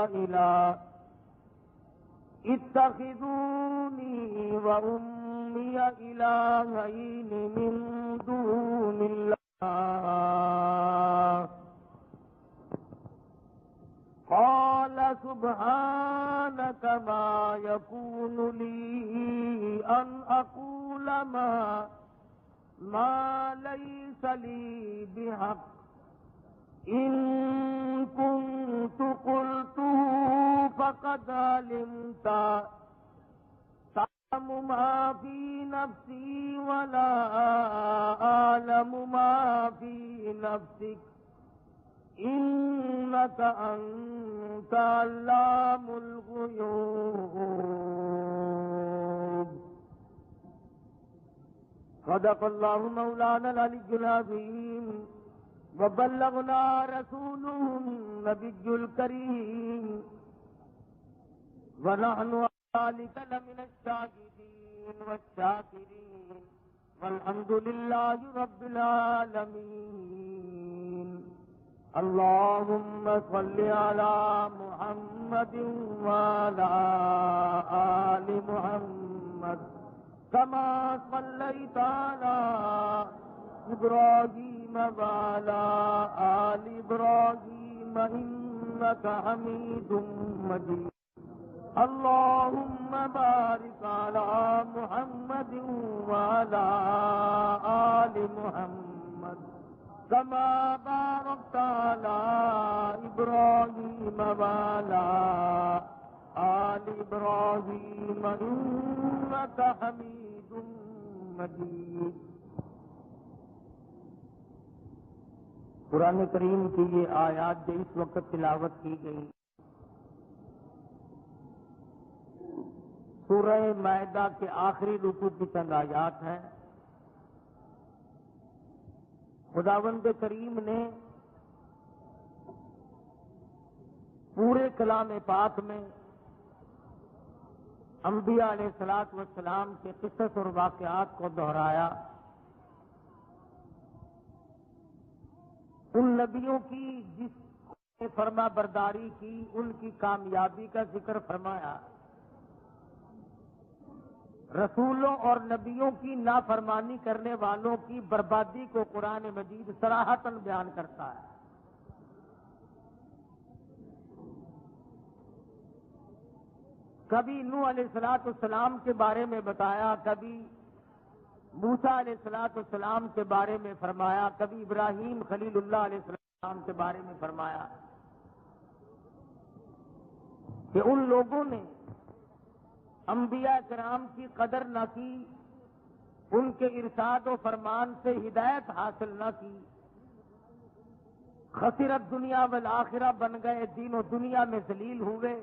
الناس اتخذوني وأمي إلهين من دون الله قال سبحانك ما يكون لي أن أقول ما ليس لي بحق إن كنت قلته فقد علمت تعلم ما في نفسي ولا أعلم ما في نفسك إنك أنت علام الغيوب صدق الله مولانا العلي العظيم وبلغنا رسوله النبي الكريم ونحن ذلك لمن الشاهدين والشاكرين والحمد لله رب العالمين اللهم صل على محمد وعلى آل محمد كما صليت على إبراهيم وعلى آل إبراهيم إنك حميد مجيد اللهم بارك على محمد وعلى آل محمد كما باركت على إبراهيم وعلى آل إبراهيم إنك حميد مجيد. قرآن کریم کی یہ آیات جو اس وقت تلاوت کی گئی سورہ مائدہ کے آخری رکوع کی چند آیات ہیں. خداوند کریم نے پورے کلام پاک میں انبیاء علیہ الصلوۃ والسلام کے قصص اور واقعات کو دہرایا. ان نبیوں کی جس نے فرما برداری کی ان کی کامیابی کا ذکر فرمایا. رسولوں اور نبیوں کی نافرمانی کرنے والوں کی بربادی کو قرآن مجید صراحتاً بیان کرتا ہے. کبھی نوح علیہ السلام کے بارے میں بتایا, کبھی موسیٰ علیہ السلام کے بارے میں فرمایا, کبھی ابراہیم خلیل اللہ علیہ السلام کے بارے میں فرمایا کہ ان لوگوں نے انبیاء کرام کی قدر نہ کی, ان کے ارشاد و فرمان سے ہدایت حاصل نہ کی, خسرت دنیا والآخرہ بن گئے, دین و دنیا میں ذلیل ہوئے,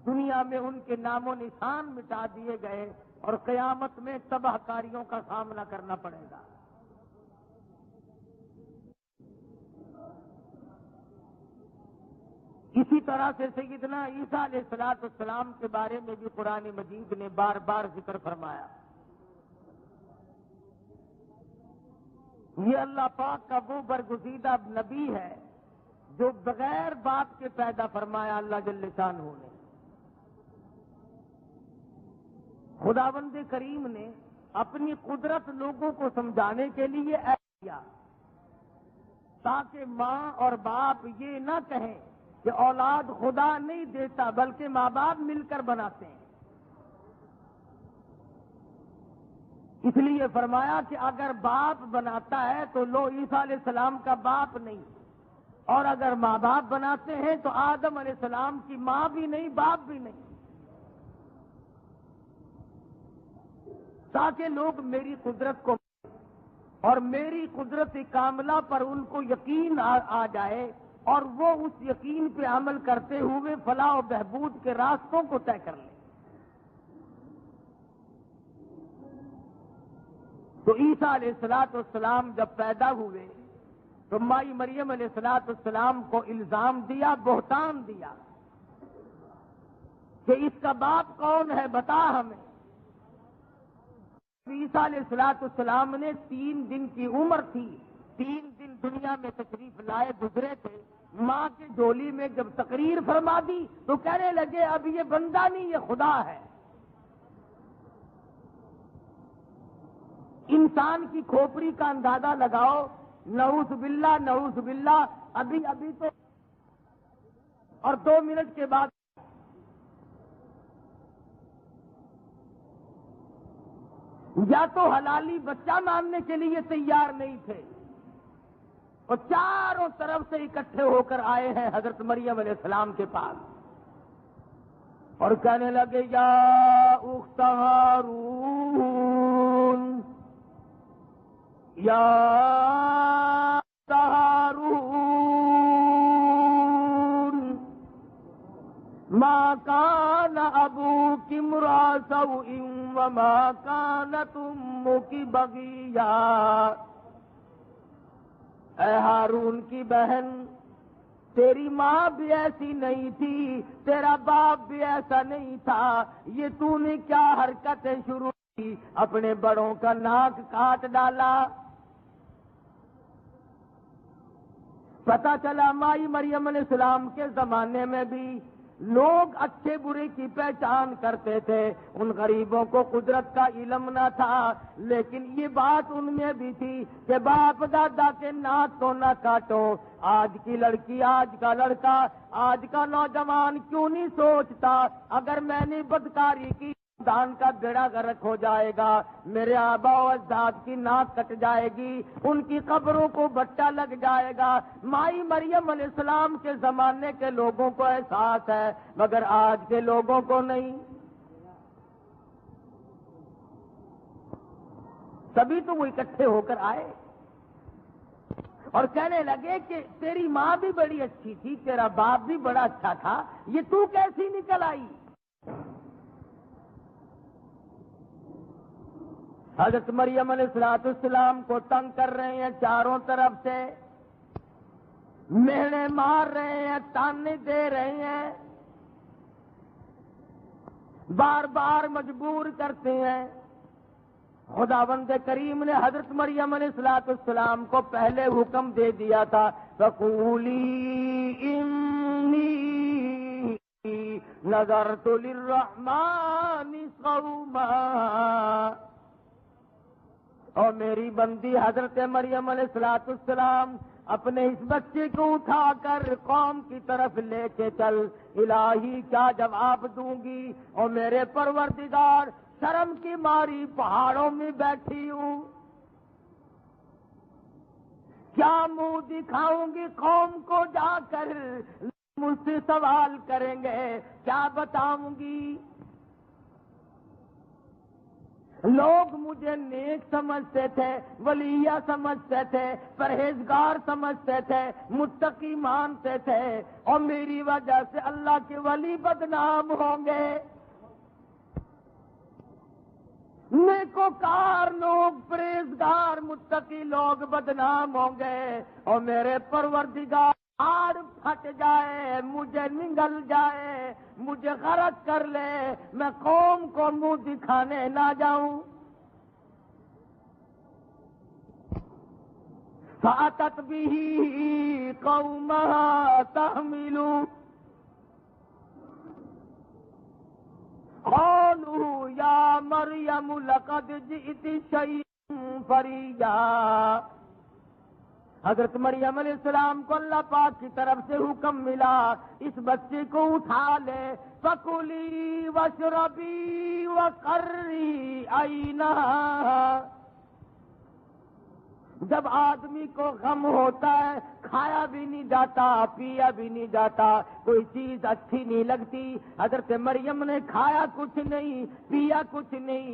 دنیا میں ان کے نام و نشان مٹا دیے گئے اور قیامت میں تباہ کاریوں کا سامنا کرنا پڑے گا. اسی طرح سے سیدنا عیسیٰ علیہ السلام کے بارے میں بھی قرآن مجید نے بار بار ذکر فرمایا. یہ اللہ پاک کا وہ برگزیدہ نبی ہے جو بغیر باپ کے پیدا فرمایا اللہ جل شانہ نے. خداوند کریم نے اپنی قدرت لوگوں کو سمجھانے کے لیے ایسا کیا تاکہ ماں اور باپ یہ نہ کہیں کہ اولاد خدا نہیں دیتا بلکہ ماں باپ مل کر بناتے ہیں. اس لیے فرمایا کہ اگر باپ بناتا ہے تو لو عیسیٰ علیہ السلام کا باپ نہیں, اور اگر ماں باپ بناتے ہیں تو آدم علیہ السلام کی ماں بھی نہیں باپ بھی نہیں, تاکہ لوگ میری قدرت کو اور میری قدرت کاملہ پر ان کو یقین آ جائے اور وہ اس یقین پہ عمل کرتے ہوئے فلاح و بہبود کے راستوں کو طے کر لیں. تو عیسیٰ علیہ السلام جب پیدا ہوئے تو مائی مریم علیہ السلام کو الزام دیا, بہتان دیا کہ اس کا باپ کون ہے بتا ہمیں. عیسیٰ علیہ السلام نے 3 دن کی عمر تھی, 3 دن دنیا میں تشریف لائے گزرے تھے، ماں کی جھولی میں جب تقریر فرما دی تو کہنے لگے اب یہ بندہ نہیں یہ خدا ہے۔ انسان کی کھوپڑی کا اندازہ لگاؤ، نعوذ باللہ نعوذ باللہ، ابھی تو اور 2 منٹ کے بعد یا تو حلالی بچہ ماننے کے لیے تیار نہیں تھے، اور چاروں طرف سے اکٹھے ہو کر آئے ہیں حضرت مریم علیہ السلام کے پاس، اور کہنے لگے یا اخت ہارون، یا اخت ہارون، ما کان ابوک امرأ سوء وما کانت امک بغیا۔ اے ہارون کی بہن، تیری ماں بھی ایسی نہیں تھی، تیرا باپ بھی ایسا نہیں تھا، یہ تو نے کیا حرکتیں شروع کی، اپنے بڑوں کا ناک کاٹ ڈالا۔ پتہ چلا مائی مریم علیہ السلام کے زمانے میں بھی لوگ اچھے برے کی پہچان کرتے تھے، ان غریبوں کو قدرت کا علم نہ تھا، لیکن یہ بات ان میں بھی تھی کہ باپ دادا کے ناک تو نہ کاٹو۔ آج کی لڑکی، آج کا لڑکا، آج کا نوجوان کیوں نہیں سوچتا اگر میں نے بدکاری کی دان کا بیڑا غرق ہو جائے گا، میرے آبا و اجداد کی ناک کٹ جائے گی، ان کی قبروں کو بٹا لگ جائے گا۔ مائی مریم علیہ السلام کے زمانے کے لوگوں کو احساس ہے، مگر آج کے لوگوں کو نہیں۔ تبھی تو وہ اکٹھے ہو کر آئے اور کہنے لگے کہ تیری ماں بھی بڑی اچھی تھی، تیرا باپ بھی بڑا اچھا تھا، یہ تو کیسی نکل آئی؟ حضرت مریم علیہ السلام کو تنگ کر رہے ہیں چاروں طرف سے، مہنے مار رہے ہیں، تانے دے رہے ہیں، بار بار مجبور کرتے ہیں۔ خداوند کریم نے حضرت مریم علیہ السلام کو پہلے حکم دے دیا تھا فَقُولِي إِنِّي نَذَرْتُ لِلرَّحْمَنِ صَوْمًا، اور میری بندی حضرت مریم علیہ السلام اپنے اس بچے کو اٹھا کر قوم کی طرف لے کے چل، الہی کیا جواب دوں گی؟ اور میرے پروردگار شرم کی ماری پہاڑوں میں بیٹھی ہوں، کیا منہ دکھاؤں گی قوم کو؟ جا کر مجھ سے سوال کریں گے، کیا بتاؤں گی؟ لوگ مجھے نیک سمجھتے تھے، ولیہ سمجھتے تھے، پرہیزگار سمجھتے تھے، متقی مانتے تھے، اور میری وجہ سے اللہ کے ولی بدنام ہوں گے، نیکوکار لوگ، پرہیزگار متقی لوگ بدنام ہوں گے، اور میرے پروردگار آڑ پھٹ جائے، مجھے نگل جائے، مجھے غرق کر لے، میں قوم کو منہ دکھانے نہ جاؤں۔ فَأَتَتْ بِهِ قَوْمَهَا تَحْمِلُ قَالُوا يَا مَرْيَمُ لَقَدْ جِئْتِ شَيْئًا فَرِيًّا۔ حضرت مریم علیہ السلام کو اللہ پاک کی طرف سے حکم ملا اس بچے کو اٹھا لے، فَكُلِي وَاشْرَبِي وَقَرِّي عَيْنًا۔ جب آدمی کو غم ہوتا ہے، کھایا بھی نہیں جاتا، پیا بھی نہیں جاتا، کوئی چیز اچھی نہیں لگتی، حضرت مریم نے کھایا کچھ نہیں، پیا کچھ نہیں،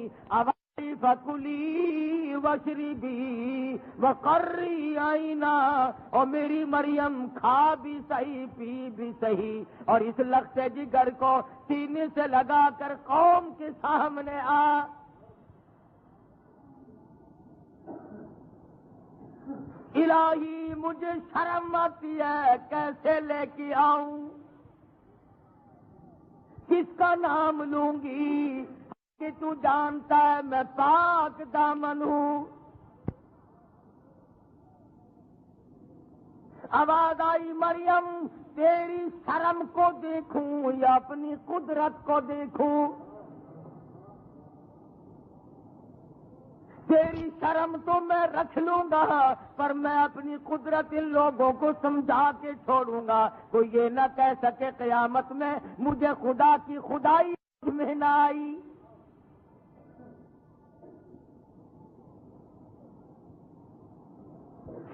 فَكُلِي وَاشْرِبِي وَقَرِّي عَيْنًا، اور میری مریم کھا بھی صحیح، پی بھی صحیح، اور اس لختے جگر کو سینے سے لگا کر قوم کے سامنے آ۔ الہی مجھے شرم آتی ہے، کیسے لے کے آؤں؟ کس کا نام لوں گی کہ تو جانتا ہے میں پاک دامن ہوں؟ آواز آئی مریم تیری شرم کو دیکھوں یا اپنی قدرت کو دیکھوں؟ تیری شرم تو میں رکھ لوں گا پر میں اپنی قدرت ان لوگوں کو سمجھا کے چھوڑوں گا، کوئی یہ نہ کہہ سکے قیامت میں مجھے خدا کی خدائی میں نہ آئی۔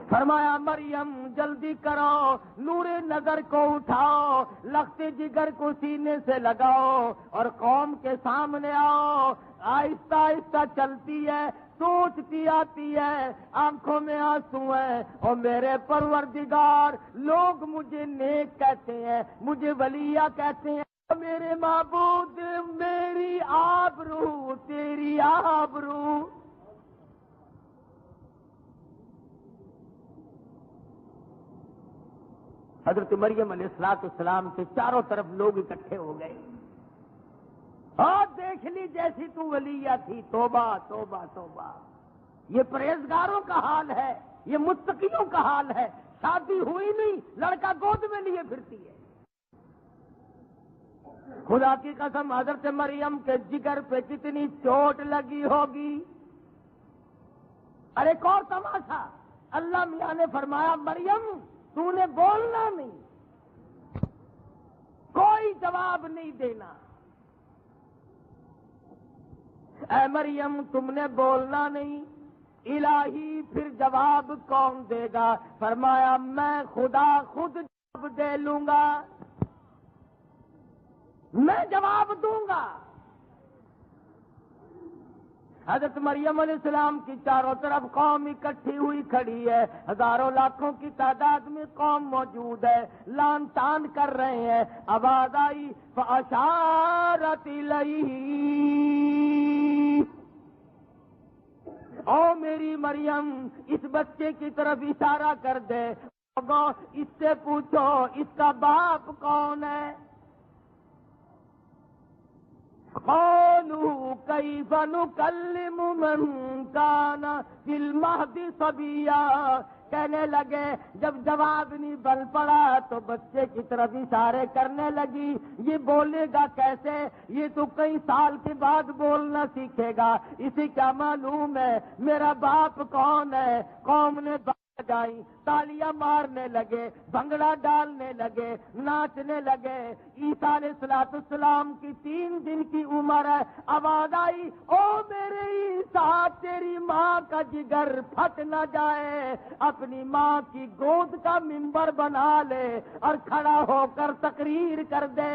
فرمایا مریم جلدی کرو، نور نظر کو اٹھاؤ، لخت جگر کو سینے سے لگاؤ اور قوم کے سامنے آؤ۔ آہستہ آہستہ چلتی ہے، سوچتی آتی ہے، آنکھوں میں آنسو ہیں، اور میرے پروردگار لوگ مجھے نیک کہتے ہیں، مجھے ولیہ کہتے ہیں، میرے معبود میری آبرو تیری آبرو۔ حضرت مریم علیہ السلام کے چاروں طرف لوگ اکٹھے ہو گئے اور دیکھ لی جیسی تو ولیہ تھی، توبہ توبہ توبہ۔ یہ پرہیزگاروں کا حال ہے، یہ متقیوں کا حال ہے، شادی ہوئی نہیں لڑکا گود میں لیے پھرتی ہے۔ خدا کی قسم حضرت مریم کے جگر پہ کتنی چوٹ لگی ہوگی۔ ارے ایک اور تماشا، اللہ میاں نے فرمایا مریم تو نے بولنا نہیں، کوئی جواب نہیں دینا۔ اے مریم تم نے بولنا نہیں، الہی پھر جواب کون دے گا؟ فرمایا میں خدا خود جواب دے لوں گا، میں جواب دوں گا۔ حضرت مریم علیہ السلام کی چاروں طرف قوم اکٹھی ہوئی کھڑی ہے، ہزاروں لاکھوں کی تعداد میں قوم موجود ہے، لان تان کر رہے ہیں۔ آواز آئی فَأَشَارَتْ إِلَيْهِ، او میری مریم اس بچے کی طرف اشارہ کر دے، اس سے پوچھو اس کا باپ کون ہے؟ قالوا كيف نكلم من كان في المهد صبيا، کہنے لگے جب جواب نہیں بن پڑا تو بچے کی طرف اشارے کرنے لگی، یہ بولے گا کیسے؟ یہ تو کئی سال کے بعد بولنا سیکھے گا، اسے کیا معلوم ہے میرا باپ کون ہے؟ قوم نے جائیں، تالیاں مارنے لگے، بھنگڑا ڈالنے لگے، ناچنے لگے۔ عیسیٰ علیہ السلام کی 3 دن کی عمر ہے۔ آواز آئی او میرے عیسیٰ تیری ماں کا جگر پھٹ نہ جائے، اپنی ماں کی گود کا منبر بنا لے اور کھڑا ہو کر تقریر کر دے۔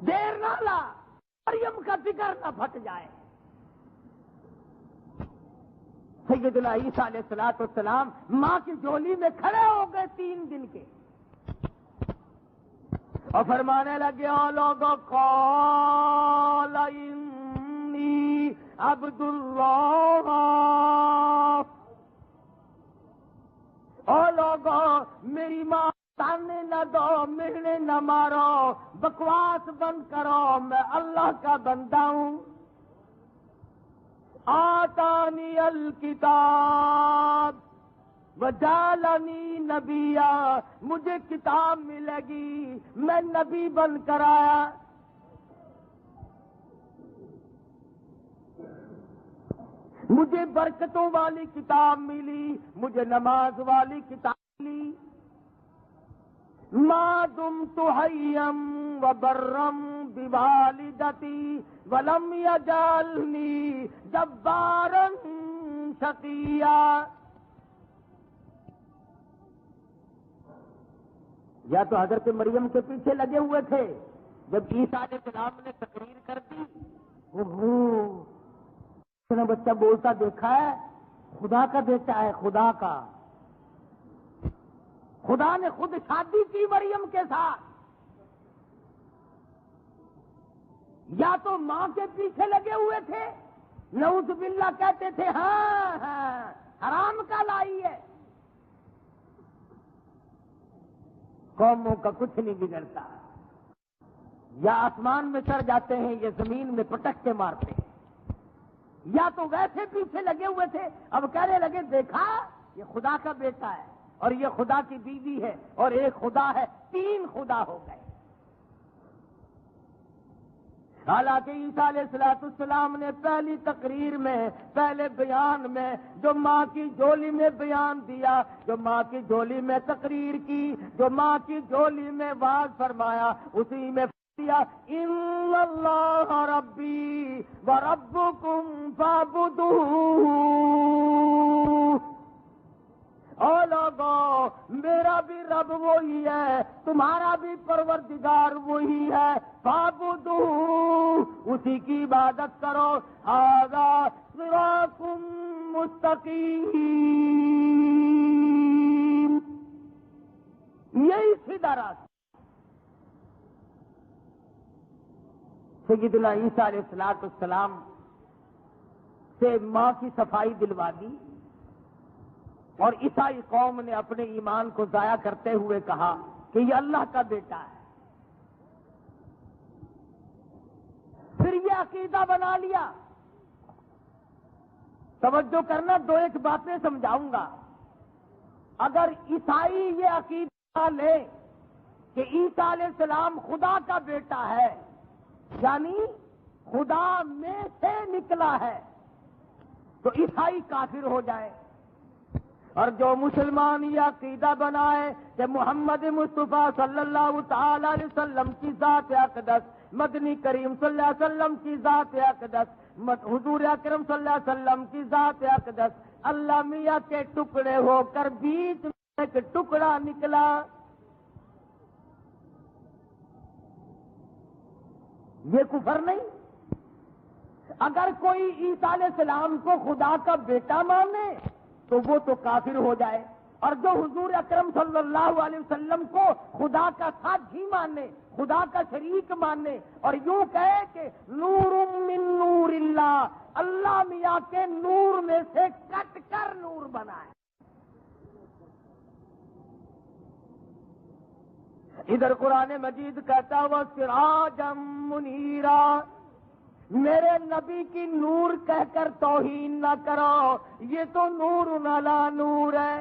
دیر نہ لا، مریم کا جگر نہ پھٹ جائے۔ سیدنا عیسیٰ علیہ السلام ماں کی جولی میں کھڑے ہو گئے 3 دن کے، اور فرمانے لگے او لوگوں قال انی عبد اللہ، او لوگوں میری ماں تانے نہ دو، مہنے نہ مارو، بکواس بند کرو، میں اللہ کا بندہ ہوں۔ آتانی الکتاب وجعلنی نبیا، مجھے کتاب ملے گی، میں نبی بن کر آیا۔ مجھے برکتوں والی کتاب ملی، مجھے نماز والی کتاب ملی۔ ما دمت حیا وبرا بوالدتی ولم یجعلنی جبارا شقیا۔ یا تو حضرت مریم کے پیچھے لگے ہوئے تھے، جب عیسیٰ علیہ السلام نے تقریر کر دی، اس نے بچہ بولتا دیکھا ہے، خدا کا بیٹا ہے، خدا کا۔ خدا نے خود شادی کی مریم کے ساتھ۔ یا تو ماں کے پیچھے لگے ہوئے تھے، نعوذ باللہ کہتے تھے ہاں ہاں حرام کا لائی ہے۔ قوموں کا کچھ نہیں بگڑتا، یا آسمان میں چڑھ جاتے ہیں یا زمین میں پٹک کے مارتے ہیں۔ یا تو ویسے پیچھے لگے ہوئے تھے، اب کہنے لگے دیکھا یہ خدا کا بیٹا ہے اور یہ خدا کی بیوی ہے اور ایک خدا ہے، تین خدا ہو گئے۔ حالانکہ عیسیٰ علیہ السلام نے پہلی تقریر میں، پہلے بیان میں جو ماں کی جھولی میں بیان دیا، جو ماں کی جھولی میں تقریر کی، جو ماں کی جھولی میں واعظ فرمایا، اسی میں دیا ان اللہ ربی وربکم فاعبدوہ۔ او لوگو، میرا بھی رب وہی ہے، تمہارا بھی پروردگار وہی ہے، فاعبدوہ، اسی کی عبادت کرو، ھذا صراط مستقیم، یہی سیدھا راستہ۔ سیدنا عیسیٰ علیہ السلام سے ماں کی صفائی دلوا دی، اور عیسائی قوم نے اپنے ایمان کو ضائع کرتے ہوئے کہا کہ یہ اللہ کا بیٹا ہے، پھر یہ عقیدہ بنا لیا۔ توجہ کرنا، دو ایک باتیں سمجھاؤں گا۔ اگر عیسائی یہ عقیدہ لے کہ عیسیٰ علیہ السلام خدا کا بیٹا ہے، یعنی خدا میں سے نکلا ہے، تو عیسائی کافر ہو جائے۔ اور جو مسلمان یہ عقیدہ بنائے کہ محمد مصطفیٰ صلی اللہ تعالی علیہ وسلم کی ذات اقدس، مدنی کریم صلی اللہ علیہ وسلم کی ذات اقدس، حضور اکرم صلی اللہ علیہ وسلم کی ذات اقدس اللہ میاں کے ٹکڑے ہو کر بیچ میں ایک ٹکڑا نکلا، یہ کفر نہیں؟ اگر کوئی عیسیٰ علیہ السلام کو خدا کا بیٹا مانے تو وہ تو کافر ہو جائے، اور جو حضور اکرم صلی اللہ علیہ وسلم کو خدا کا ساتھی مانے، خدا کا شریک مانے، اور یوں کہے کہ نور من نور اللہ، اللہ میاں کے نور میں سے کٹ کر نور بنائے۔ ادھر قرآن مجید کہتا ہوا سراجا منیرا، میرے نبی کی نور کہہ کر توہین نہ کرو، یہ تو نور علی نور ہے،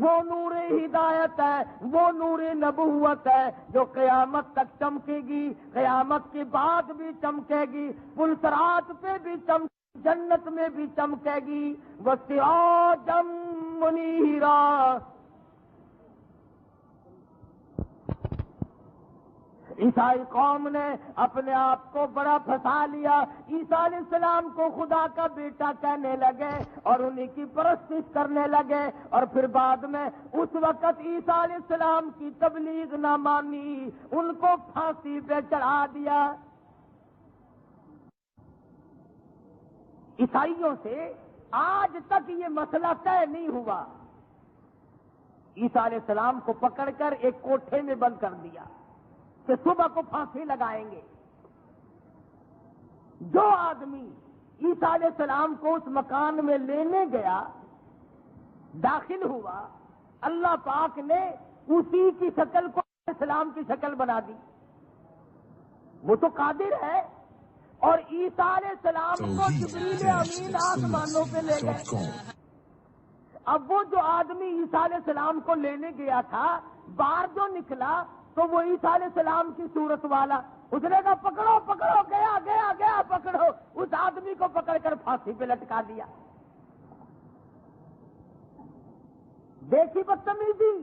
وہ نور ہدایت ہے، وہ نور نبوت ہے جو قیامت تک چمکے گی، قیامت کے بعد بھی چمکے گی، پلسرات پہ بھی چمکے، جنت میں بھی چمکے گی، وسراجا منیرا۔ عیسائی قوم نے اپنے آپ کو بڑا پھنسا لیا، عیسیٰ علیہ السلام کو خدا کا بیٹا کہنے لگے اور انہی کی پرستش کرنے لگے، اور پھر بعد میں اس وقت عیسیٰ علیہ السلام کی تبلیغ نہ مانی، ان کو پھانسی پہ چڑھا دیا۔ عیسائیوں سے آج تک یہ مسئلہ طے نہیں ہوا، عیسیٰ علیہ السلام کو پکڑ کر ایک کوٹھے میں بند کر دیا کہ صبح کو پھانسی لگائیں گے۔ جو آدمی عیسیٰ علیہ السلام کو اس مکان میں لینے گیا، داخل ہوا، اللہ پاک نے اسی کی شکل کو اسلام کی شکل بنا دی، وہ تو قادر ہے، اور عیسیٰ علیہ السلام کو جبریل امین آسمانوں پہ لے گئے۔ اب وہ جو آدمی عیسیٰ علیہ السلام کو لینے گیا تھا، باہر جو نکلا تو وہ عیسیٰ علیہ السلام کی صورت والا، اس نے کہا پکڑو پکڑو، گیا گیا گیا پکڑو، اس آدمی کو پکڑ کر پھانسی پہ لٹکا دیا۔ دیکھی بدتمیزی،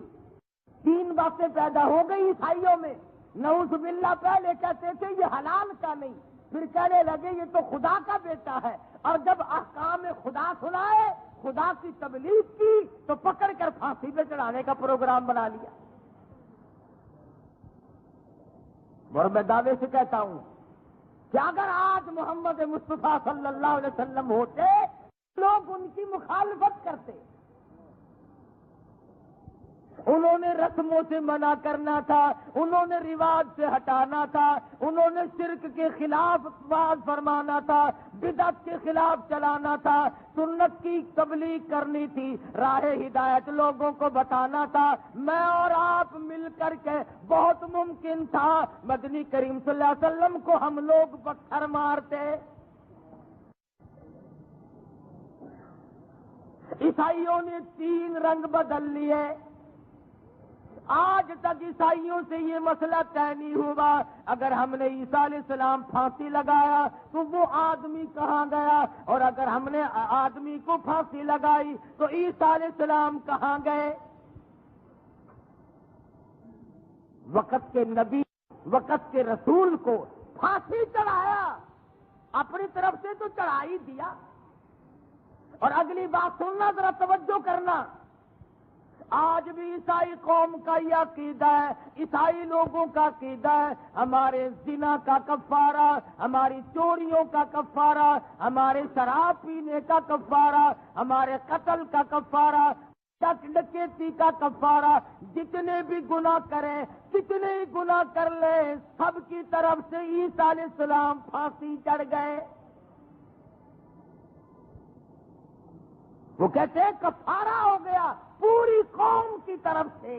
تین باتیں پیدا ہو گئی عیسائیوں میں۔ نعوذ باللہ، پہلے کہتے تھے یہ حلال کا نہیں، پھر کہنے لگے یہ تو خدا کا بیٹا ہے، اور جب احکام خدا سنائے، خدا کی تبلیغ کی، تو پکڑ کر پھانسی پہ چڑھانے کا پروگرام بنا لیا۔ اور میں دعوے سے کہتا ہوں کہ اگر آج محمد مصطفیٰ صلی اللہ علیہ وسلم ہوتے، لوگ ان کی مخالفت کرتے، انہوں نے رسموں سے منع کرنا تھا، انہوں نے رواج سے ہٹانا تھا، انہوں نے شرک کے خلاف باز فرمانا تھا، بدعت کے خلاف چلانا تھا، سنت کی تبلیغ کرنی تھی، راہ ہدایت لوگوں کو بتانا تھا۔ میں اور آپ مل کر کے بہت ممکن تھا مدنی کریم صلی اللہ علیہ وسلم کو ہم لوگ پتھر مارتے۔ عیسائیوں نے 3 رنگ بدل لیے، آج تک عیسائیوں سے یہ مسئلہ طے نہیں ہوا اگر ہم نے عیسیٰ علیہ السلام پھانسی لگایا تو وہ آدمی کہاں گیا، اور اگر ہم نے آدمی کو پھانسی لگائی تو عیسیٰ علیہ السلام کہاں گئے۔ وقت کے نبی، وقت کے رسول کو پھانسی چڑھایا، اپنی طرف سے تو چڑھا ہی دیا۔ اور اگلی بات سننا، ذرا توجہ کرنا، آج بھی عیسائی قوم کا یہ عقیدہ ہے، عیسائی لوگوں کا عقیدہ ہے، ہمارے زنا کا کفارہ، ہماری چوریوں کا کفارہ، ہمارے شراب پینے کا کفارہ، ہمارے قتل کا کفارہ، ڈکیتی کا کفارہ، جتنے بھی گناہ کریں، کتنے ہی گناہ کر لیں، سب کی طرف سے عیسیٰ علیہ السلام پھانسی چڑھ گئے۔ وہ کہتے ہیں کفارہ ہو گیا پوری قوم کی طرف سے۔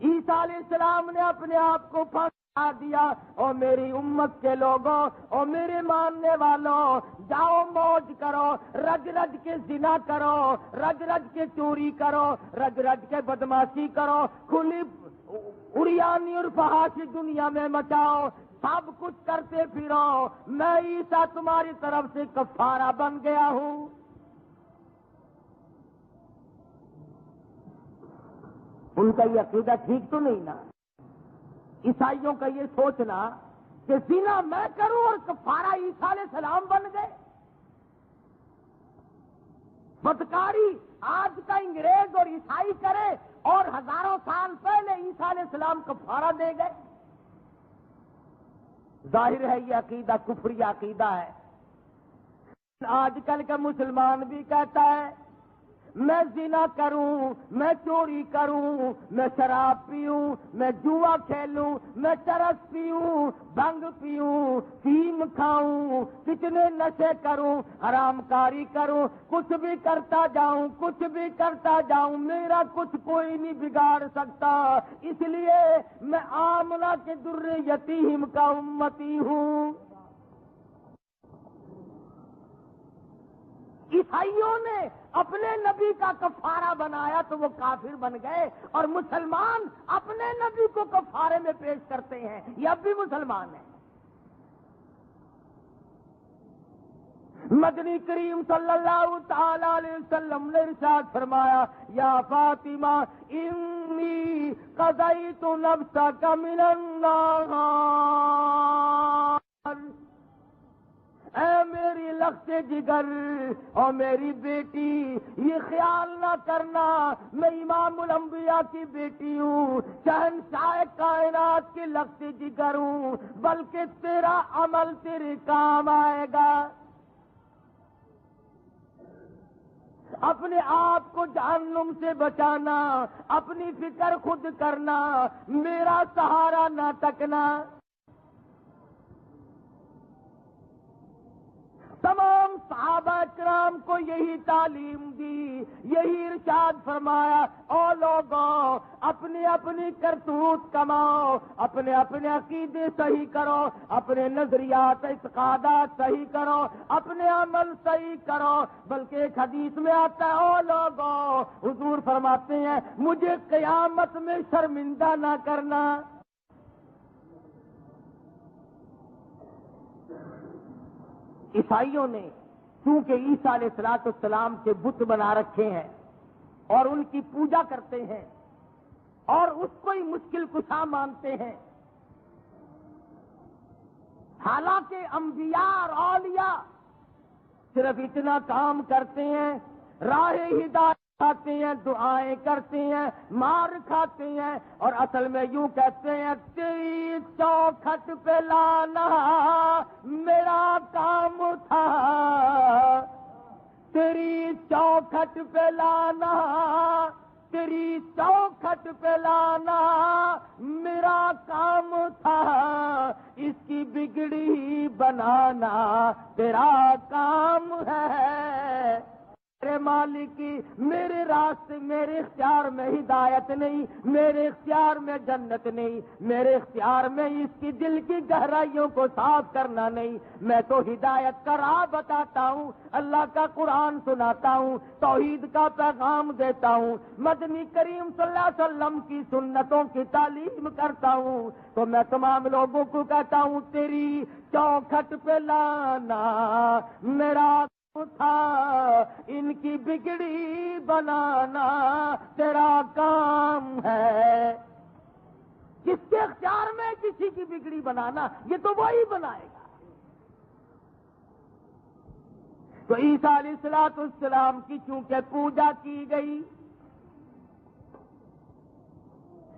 عیسیٰ علیہ السلام نے اپنے آپ کو پھانسا دیا، اور میری امت کے لوگوں اور میرے ماننے والوں، جاؤ موج کرو، رج رج کے زنا کرو، رج رج کے چوری کرو، رج رج کے بدماشی کرو، کھلی اڑیانی اور فحاشی دنیا میں مچاؤ، سب کچھ کرتے پھرو، میں عیسیٰ تمہاری طرف سے کفارہ بن گیا ہوں۔ ان کا یہ عقیدہ ٹھیک تو نہیں نا؟ عیسائیوں کا یہ سوچنا کہ زنا میں کروں اور کفارہ عیسیٰ علیہ السلام بن گئے۔ بدکاری آج کا انگریز اور عیسائی کرے اور ہزاروں سال پہلے عیسیٰ علیہ السلام کفارہ دے گئے۔ ظاہر ہے یہ عقیدہ کفری عقیدہ ہے۔ آج کل کا مسلمان بھی کہتا ہے میں زنا کروں، میں چوری کروں، میں شراب پیوں، میں جوا کھیلوں، میں چرس پیوں، بھنگ پیوں، فیم کھاؤں، کتنے نشے کروں، حرام کاری کروں، کچھ بھی کرتا جاؤں، کچھ بھی کرتا جاؤں، میرا کچھ کوئی نہیں بگاڑ سکتا، اس لیے میں آمنہ کے در یتیم کا امتی ہوں۔ عیسائیوں نے اپنے نبی کا کفارہ بنایا تو وہ کافر بن گئے، اور مسلمان اپنے نبی کو کفارے میں پیش کرتے ہیں، یہ اب بھی مسلمان ہیں۔ مدنی کریم صلی اللہ تعالی علیہ وسلم نے ارشاد فرمایا یا فاطمہ انی قضیت نفسک من النار، اے میری لخت جگر اور میری بیٹی، یہ خیال نہ کرنا میں امام الانبیاء کی بیٹی ہوں، شہنشاہ کائنات کی لخت جگر ہوں، بلکہ تیرا عمل تیرے کام آئے گا۔ اپنے آپ کو جہنم سے بچانا، اپنی فکر خود کرنا، میرا سہارا نہ تکنا۔ تمام صحابہ کرام کو یہی تعلیم دی، یہی ارشاد فرمایا او لوگوں اپنی اپنی کرتوت کماؤ، اپنے اپنے عقیدے صحیح کرو، اپنے نظریات اعتقادات صحیح کرو، اپنے عمل صحیح کرو۔ بلکہ ایک حدیث میں آتا ہے او لوگوں، حضور فرماتے ہیں مجھے قیامت میں شرمندہ نہ کرنا۔ عیسائیوں نے چونکہ عیسیٰ علیہ السلام کے بت بنا رکھے ہیں اور ان کی پوجا کرتے ہیں اور اس کو ہی مشکل کشا مانتے ہیں، حالانکہ انبیاء اور اولیاء صرف اتنا کام کرتے ہیں، راہ ہدایت کھاتے ہیں، دعائیں کرتے ہیں، مار کھاتے ہیں، اور اصل میں یوں کہتے ہیں تیری چوکھٹ پہ لانا میرا کام تھا، تیری چوکھٹ پہ لانا تیری چوکھٹ پہ لانا میرا کام تھا، اس کی بگڑی بنانا تیرا کام ہے۔ میرے مالکی میرے راستے میرے اختیار میں ہدایت نہیں، میرے اختیار میں جنت نہیں، میرے اختیار میں اس کی دل کی گہرائیوں کو صاف کرنا نہیں، میں تو ہدایت کا راہ بتاتا ہوں، اللہ کا قرآن سناتا ہوں، توحید کا پیغام دیتا ہوں، مدنی کریم صلی اللہ علیہ وسلم کی سنتوں کی تعلیم کرتا ہوں، تو میں تمام لوگوں کو کہتا ہوں تیری چوکھٹ پہ لانا میرا تھا، ان کی بگڑی بنانا تیرا کام ہے۔ کس کے اختیار میں کسی کی بگڑی بنانا؟ یہ تو وہی بنائے گا۔ تو عیسیٰ علیہ السلام کی چونکہ پوجا کی گئی،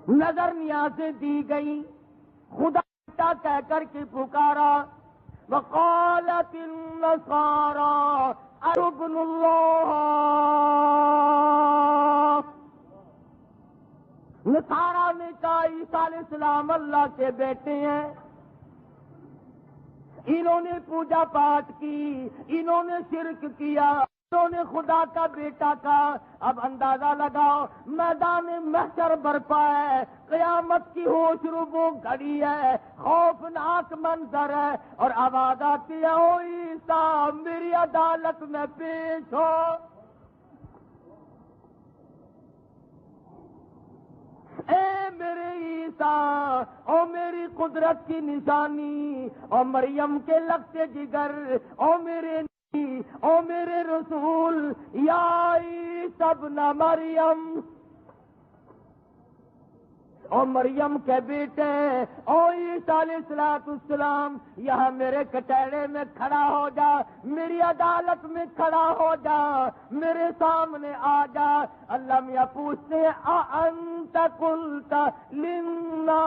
نظر نیازیں دی گئی، خدا بیٹا کہہ کر کے پکارا، وقالت النصارى ابن اللہ، نصارہ نے کہا عیسیٰ علیہ السلام اللہ کے بیٹے ہیں، انہوں نے پوجا پاٹ کی، انہوں نے شرک کیا، انہوں نے خدا کا بیٹا کہا۔ اب اندازہ لگاؤ میدان محشر برپا ہے، قیامت کی ہوش ربو گھڑی ہے، خوفناک منظر ہے، اور آواز آتی ہے او عیسیٰ میری عدالت میں پیش ہو۔ اے میرے عیسیٰ، او میری قدرت کی نشانی، او مریم کے لگتے جگر، او میرے او میرے رسول، یا عیسیٰ ابن مریم، او مریم کے بیٹے، او عیسیٰ علیہ السلام، یہاں میرے کٹہرے میں کھڑا ہو جا، میری عدالت میں کھڑا ہو جا، میرے سامنے آ جا۔ اللہ میاں پوچھتے ہیں اَأَنْتَ قُلْتَ لِلنَّاسِ،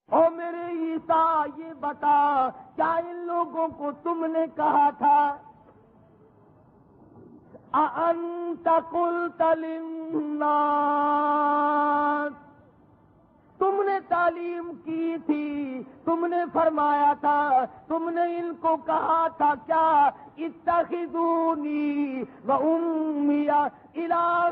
او میرے عیسیٰ یہ بتا کیا ان لوگوں کو تم نے کہا تھا؟ اَأَنْتَ قُلْتَ لِلنَّاسِ، تم نے تعلیم کی تھی، تم نے فرمایا تھا، تم نے ان کو کہا تھا کیا اتخذونی وَأُمِّيَ إِلَٰهِينَ،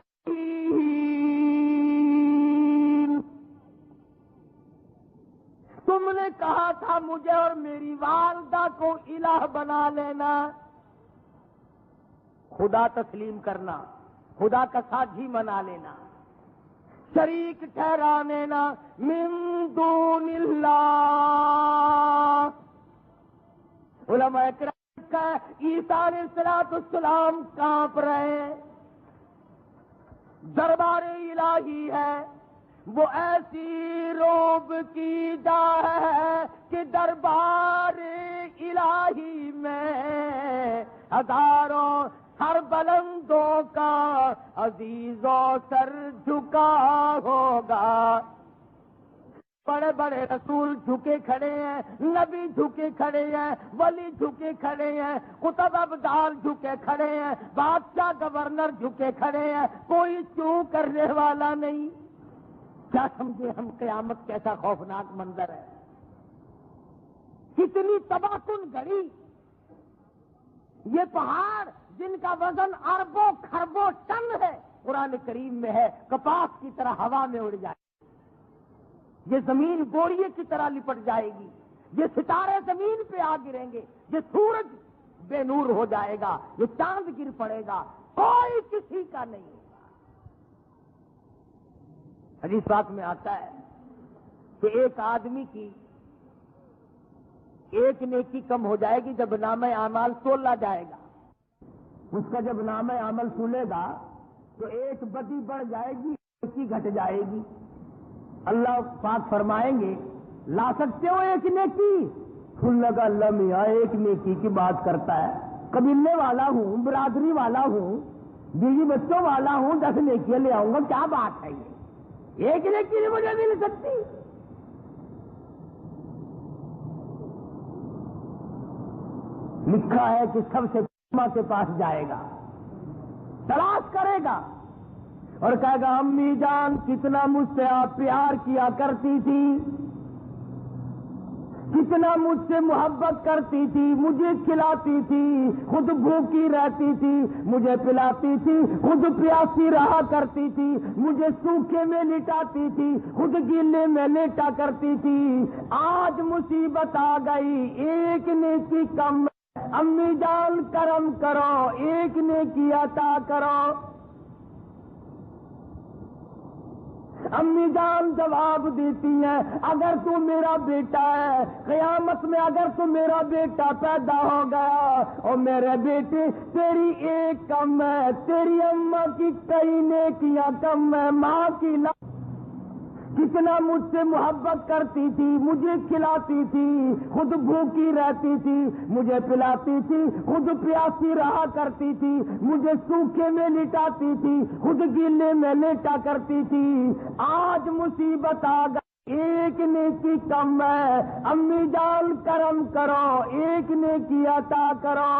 تم نے کہا تھا مجھے اور میری والدہ کو الہ بنا لینا، خدا تسلیم کرنا، خدا کا ساتھی بنا لینا، شریک ٹھہرا لینا، من دون اللہ۔ علماء کرام کا عیسیٰ علیہ السلام کانپ رہے ہیں، دربار الہی ہے، وہ ایسی روب کی جا ہے کہ دربار الہی میں ہزاروں سر بلندوں کا عزیزوں سر جھکا ہوگا۔ بڑے بڑے رسول جھکے کھڑے ہیں، نبی جھکے کھڑے ہیں، ولی جھکے کھڑے ہیں، قطب ابدال جھکے کھڑے ہیں، بادشاہ گورنر جھکے کھڑے ہیں، کوئی چوں کرنے والا نہیں۔ کیا سمجھے ہم قیامت کیسا خوفناک منظر ہے، کتنی تباہ کن گھڑی۔ یہ پہاڑ جن کا وزن اربوں کھربوں ٹن ہے، قرآن کریم میں ہے کپاس کی طرح ہوا میں اڑ جائے، یہ زمین گوڑیے کی طرح لپٹ جائے گی، یہ ستارے زمین پہ آ گریں گے، یہ سورج بے نور ہو جائے گا، یہ چاند گر پڑے گا، کوئی کسی کا نہیں ہوگا۔ حدیث پاک میں آتا ہے کہ ایک آدمی کی ایک نیکی کم ہو جائے گی جب نامہ اعمال تولا جائے گا، اس کا جب نامہ عمل سنے گا تو ایک بدی بڑھ جائے گی، نیکی گھٹ جائے گی۔ اللہ پاک فرمائیں گے لا سکتے ہو ایک نیکی؟ سن لگا اللہ میاں ایک نیکی کی بات کرتا ہے، قبیلے والا ہوں، برادری والا ہوں، بیوی بچوں والا ہوں، 10 نیکیاں لے آؤں گا، کیا بات ہے یہ، ایک نیکی نہیں مجھے مل سکتی۔ لکھا ہے کہ سب سے اماں کے پاس جائے گا، تلاش کرے گا اور کہے گا امی جان کتنا مجھ سے آپ پیار کیا کرتی تھی، کتنا مجھ سے محبت کرتی تھی، مجھے کھلاتی تھی، خود بھوکی رہتی تھی، مجھے پلاتی تھی، خود پیاسی رہا کرتی تھی، مجھے سوکھے میں لٹاتی تھی، خود گیلے میں لیٹا کرتی تھی، آج مصیبت آ گئی، ایک نیکی کم، امی جان کرم کرو، ایک نیکی عطا کرو۔ امی جان جواب دیتی ہیں اگر تو میرا بیٹا ہے، قیامت میں اگر تو میرا بیٹا پیدا ہو گیا اور میرے بیٹے تیری ایک کم ہے، تیری اماں کی کئی نیکیاں کم ہے، ماں کی کتنا مجھ سے محبت کرتی تھی، مجھے کھلاتی تھی، خود بھوکی رہتی تھی، مجھے پلاتی تھی، خود پیاسی رہا کرتی تھی، مجھے سوکھے میں لٹاتی تھی، خود گیلے میں لیٹا کرتی تھی، آج مصیبت آ گئی، ایک نیکی کم ہے، امی جان کرم کرو، ایک نیکی عطا کرو۔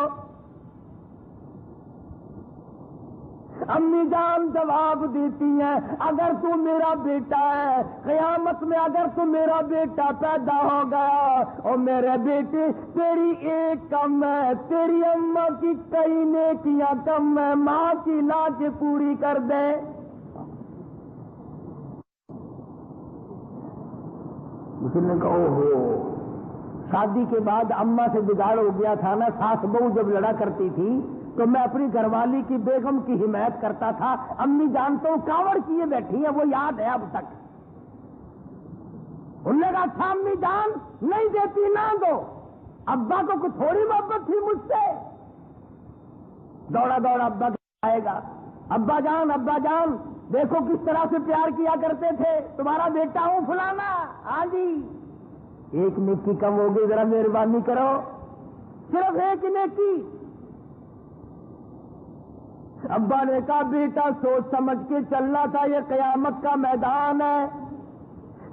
امی جان جواب دیتی ہیں اگر تو میرا بیٹا ہے، قیامت میں اگر تو میرا بیٹا پیدا ہو گیا اور میرے بیٹے تیری ایک کم ہے، تیری اماں کی کئی نیکیاں کم ہے، ماں کی لاج پوری کر دے۔ کسی نے کہا اوہو، شادی کے بعد اماں سے بگاڑ ہو گیا تھا نا، ساس بہو جب لڑا کرتی تھی تو میں اپنی گھر والی کی بیگم کی حمایت کرتا تھا، امی جان تو کاوڑ کیے بیٹھی ہیں، وہ یاد ہے اب تک۔ انہوں نے کہا اچھا امی جان نہیں دیتی نہ دو، ابا کو کچھ تھوڑی محبت تھی مجھ سے۔ دوڑا دوڑا ابا آئے گا، ابا جان دیکھو کس طرح سے پیار کیا کرتے تھے، تمہارا بیٹا ہوں فلانا، ہاں جی ایک نیکی کم ہوگی، ذرا مہربانی کرو، صرف ایک نیکی۔ ابا نے کہا بیٹا سوچ سمجھ کے چلنا تھا، یہ قیامت کا میدان ہے،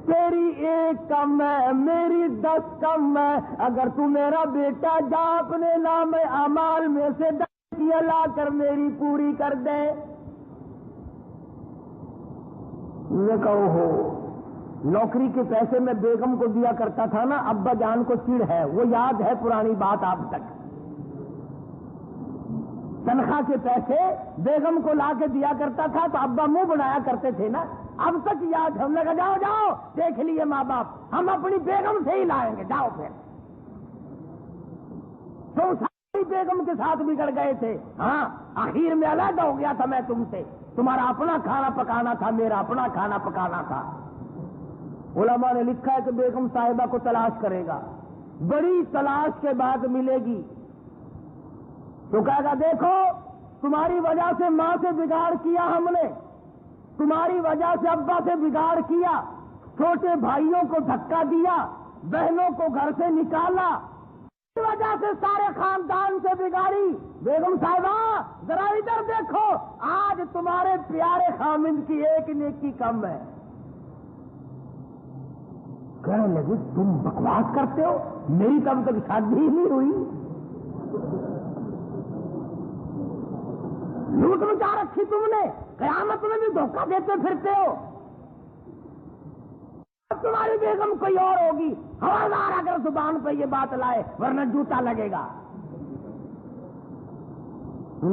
تیری ایک کم ہے، میری 10 کم ہے، اگر تو میرا بیٹا جا اپنے نام اعمال میں سے 10 کی لا کر میری پوری کر دے۔ نے کہا ہو نوکری کے پیسے میں بیگم کو دیا کرتا تھا نا، ابا جان کو چڑ ہے، وہ یاد ہے پرانی بات آپ تک، تنخواہ کے پیسے بیگم کو لا کے دیا کرتا تھا تو ابا منہ بنایا کرتے تھے نا، اب تک یاد ہے۔ ہم نے کہا جاؤ دیکھ لیے ماں باپ، ہم اپنی بیگم سے ہی لائیں گے، جاؤ پھر۔ تو ساری بیگم کے ساتھ بگڑ گئے تھے، ہاں آخر میں علیحدہ ہو گیا تھا میں تم سے، تمہارا اپنا کھانا پکانا تھا، میرا اپنا کھانا پکانا تھا۔ علماء نے لکھا ہے کہ بیگم صاحبہ کو تلاش کرے گا، بڑی تلاش کے بعد ملے گی تو کہے گا دیکھو تمہاری وجہ سے ماں سے بگاڑ کیا ہم نے، تمہاری وجہ سے ابا سے بگاڑ کیا، چھوٹے بھائیوں کو دھکا دیا، بہنوں کو گھر سے نکالا، اس وجہ سے سارے خاندان سے بگاڑی۔ بیگم صاحبہ ذرا ادھر دیکھو، آج تمہارے پیارے خامند کی ایک نیکی کم ہے۔ کہنے لگے تم بکواس کرتے ہو، میری تو اب تک شادی ہی نہیں ہوئی، لوٹ مچا رکھی تم نے، قیامت میں بھی دھوکہ دیتے پھرتے ہو۔ تمہاری بیگم کوئی اور ہوگی، خبردار اگر زبان پہ یہ بات لائے ورنہ جوتا لگے گا۔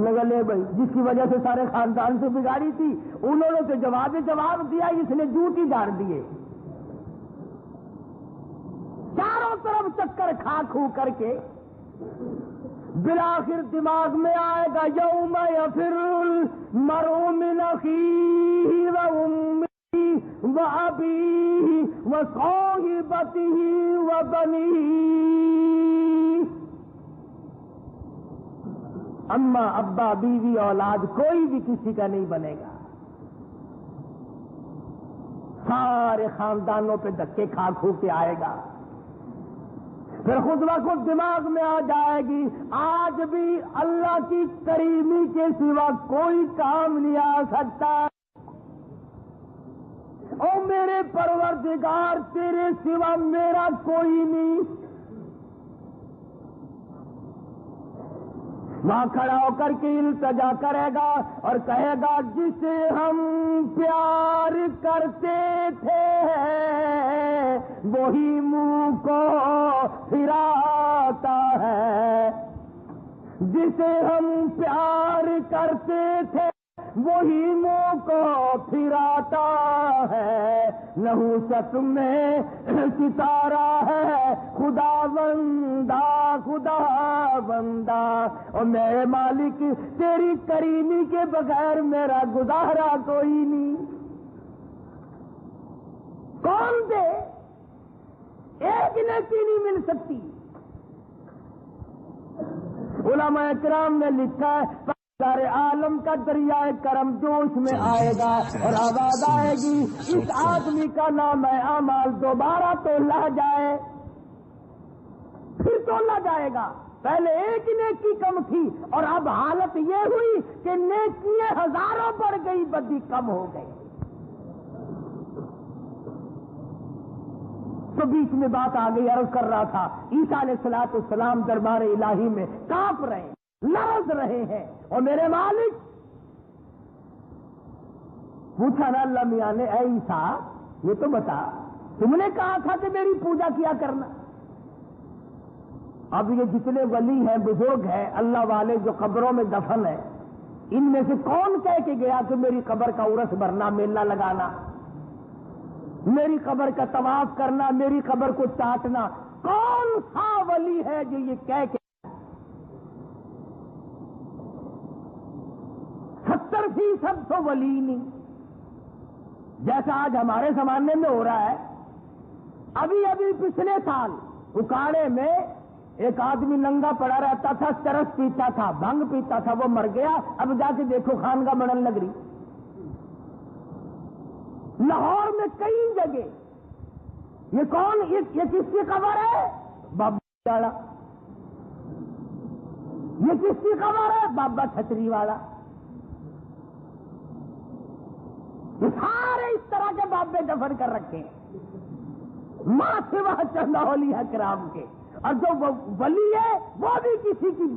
لگا لے بھائی، جس کی وجہ سے سارے خاندان سے بگاڑی تھی انہوں نے تو جواب دیا، اس نے جوتی جاڑ دیے، چاروں طرف چکر کھا کھو کر کے بالآخر دماغ میں آئے گا یوم یفر المرء من اخیہ وامہ وابیہ وصاحبتہ وبنیہ۔ اماں ابا بیوی اولاد کوئی بھی کسی کا نہیں بنے گا، سارے خاندانوں پہ دھکے کھا کھو کے آئے گا، پھر خود بخود دماغ میں آ جائے گی آج بھی اللہ کی کریمی کے سوا کوئی کام نہیں آ سکتا، او میرے پروردگار تیرے سوا میرا کوئی نہیں۔ وہاں کھڑا ہو کر کے التجا کرے گا اور کہے گا جسے ہم پیار کرتے تھے وہی منہ کو پھراتا ہے، جسے ہم پیار کرتے تھے وہی منہ کو پھراتا ہے، نحوست میں ستارہ ہے خدا بندہ خدا بندہ، اور میرے مالک تیری کریمی کے بغیر میرا گزارا کوئی نہیں۔ کون دے؟ ایک نیکی نہیں مل سکتی۔ علماء کرام نے لکھا ہے سارے عالم کا دریائے کرم جوش میں آئے گا اور آواز آئے گی اس آدمی کا نام ہے اعمال دوبارہ تولا جائے، پھر تولا جائے گا۔ پہلے ایک نیکی کم تھی اور اب حالت یہ ہوئی کہ نیکیاں ہزاروں بڑھ گئی، بدی کم ہو گئی۔ تو بیچ میں بات آ گئی، عرض کر رہا تھا عیسیٰ علیہ الصلوۃ والسلام دربار الہی میں کانپ رہے ہیں، لرز رہے ہیں، اور میرے مالک پوچھا نا اللہ میاں نے، اے عیسیٰ یہ تو بتا تم نے کہا تھا کہ میری پوجا کیا کرنا۔ اب یہ جتنے ولی ہیں بزرگ ہیں اللہ والے جو قبروں میں دفن ہیں، ان میں سے کون کہہ کے گیا کہ میری قبر کا عرس بھرنا، میلہ لگانا، میری قبر کا طواف کرنا، میری قبر کو چاٹنا؟ کون سا ولی ہے جو یہ کہہ کے 70% تو ولی نہیں، جیسا آج ہمارے زمانے میں ہو رہا ہے۔ ابھی پچھلے سال اکاڑے میں ایک آدمی ننگا پڑا رہتا تھا، چرس پیتا تھا، بھنگ پیتا تھا، وہ مر گیا، اب جا کے دیکھو خانقاہ بننے لگ رہی۔ لاہور میں کئی جگہ یہ کون، یہ کس کی خبر ہے؟ بابا والا۔ یہ کس کی خبر ہے؟ بابا چھتری والا۔ یہ سارے اس طرح کے بابے دفن کر رکھے ہیں، ماں سوا چند اولیاء کرام کے، اور جو ولی ہے وہ بھی کسی کی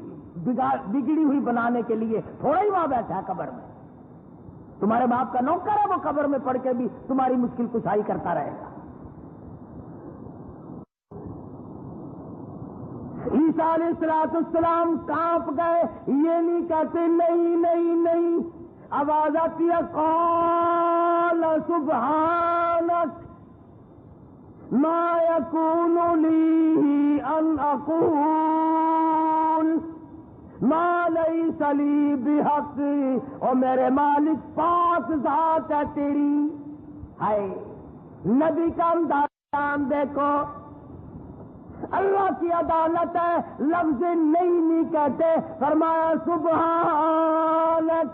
بگڑی ہوئی بنانے کے لیے تھوڑا ہی وہاں بیٹھا ہے قبر میں۔ تمہارے باپ کا نوکر ہے، وہ قبر میں پڑھ کے بھی تمہاری مشکل کشائی کرتا رہے گا۔ عیسیٰ علیہ السلام کانپ گئے، یہ نہیں کہتے نہیں نہیں نہیں، آواز آتی ہے قال سبحانک ما یکون لی ان اقول ما لیس لی بحق، اور میرے مالک پاک ذات ہے تیری۔ ہائے نبی کا انداز دیکھو، اللہ کی عدالت ہے، لفظ نہیں کہتے، فرمایا سبحانک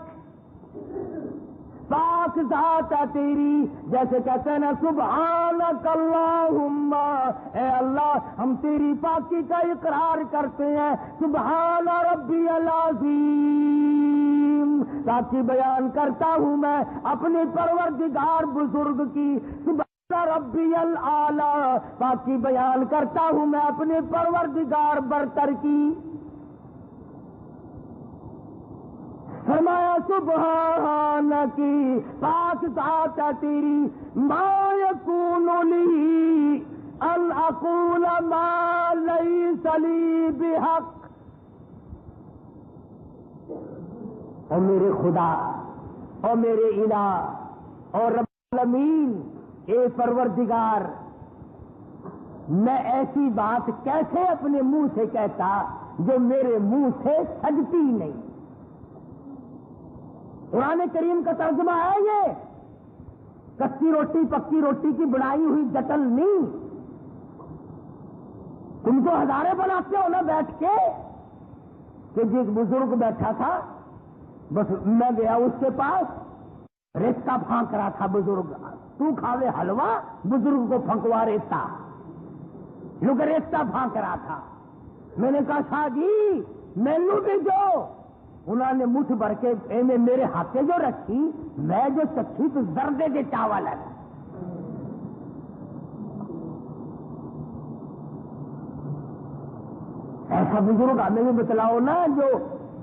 پاک ذات ہے تیری، جیسے کہتے ہیں نا سبحانک اللہم، اے اللہ ہم تیری پاکی کا اقرار کرتے ہیں، سبحان ربی العظیم، پاکی بیان کرتا ہوں میں اپنے پروردگار بزرگ کی، سبحان ربی الاعلی، پاکی بیان کرتا ہوں میں اپنے پروردگار برتر کی۔ فرمایا سبحانکی پاک ذات ہے تیری، ما یکون لی ان اقول ما لیس لی بحق، اور میرے خدا اور میرے الہ اور رب العالمین، اے پروردگار، میں ایسی بات کیسے اپنے منہ سے کہتا جو میرے منہ سے سجتی نہیں۔ قرآن کریم کا ترجمہ ہے یہ، کچی روٹی پکی روٹی کی بنائی ہوئی جٹل نہیں۔ تم تو ہزارے بناتے ہو نا بیٹھ کے، کہ جی ایک بزرگ بیٹھا تھا، بس میں گیا اس کے پاس، ریتا پھانک رہا تھا بزرگ، تو کھاوے حلوہ، بزرگ کو پھنکوا ریتا، جو کہ ریتا پھانک رہا تھا۔ میں نے کہا شاہ جی مینو بھی جو، انہوں نے مٹھ بھر کے میرے ہاتھے جو رکھی، میں جو چکھی تو زردے کے چاول ہے۔ ایسا بزرگ ہمیں بھی بتلاؤ نا جو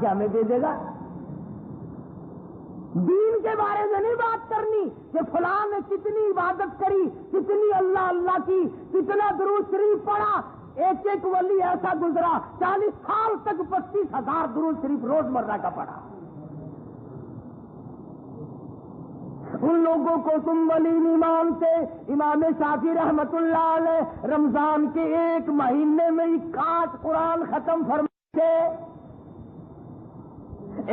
کیا ہمیں دے دے گا؟ دین کے بارے میں نہیں بات کرنی کہ فلاں نے کتنی عبادت کری, کتنی اللہ اللہ کی, کتنا درود شریف پڑھا. ایک ولی ایسا گزرا 40 سال تک 25,000 درود شریف روز مرہ کا پڑھا. ان لوگوں کو تم ولی نہیں مانتے. امام شافعی رحمت اللہ علیہ رمضان کے ایک مہینے میں 61 قرآن ختم فرماتے,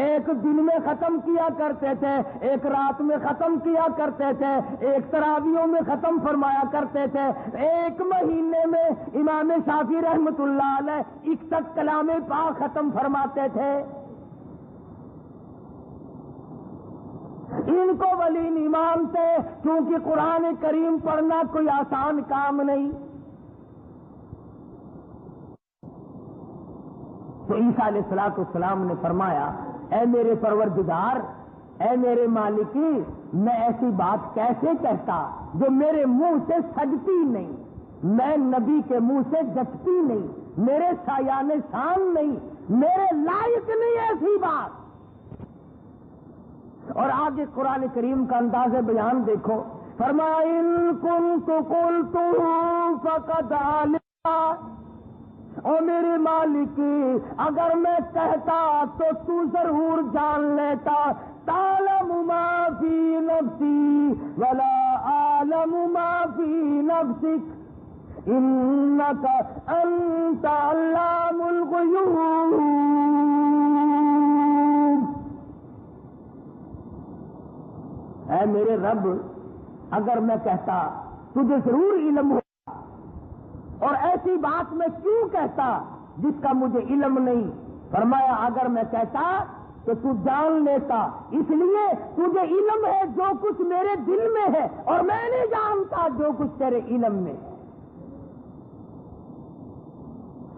ایک دن میں ختم کیا کرتے تھے, ایک رات میں ختم کیا کرتے تھے, ایک تراویحوں میں ختم فرمایا کرتے تھے. ایک مہینے میں امام شافعی رحمت اللہ علیہ 61 کلام پاک ختم فرماتے تھے. ان کو ولی نہیں مانتے کیونکہ قرآن کریم پڑھنا کوئی آسان کام نہیں. تو عیسیٰ علیہ السلام نے فرمایا, اے میرے پروردگار, اے میرے مالکی, میں ایسی بات کیسے کہتا جو میرے منہ سے سجتی نہیں, میں نبی کے منہ سے جچتی نہیں, میرے سایان شان نہیں, میرے لائق نہیں ایسی بات. اور آگے قرآن کریم کا انداز بیان دیکھو, فرمایا ان کنت قلت فقد علمت, او میرے مالک اگر میں کہتا تو ضرور جان لیتا. تعلم ما فی نفسی ولا اعلم ما فی نفسک انک انت علام الغیوب. اے میرے رب, اگر میں کہتا تجھے ضرور علم ہو, اور ایسی بات میں کیوں کہتا جس کا مجھے علم نہیں. فرمایا اگر میں کہتا تو تو جان لیتا, اس لیے تجھے علم ہے جو کچھ میرے دل میں ہے, اور میں نہیں جانتا جو کچھ تیرے علم میں.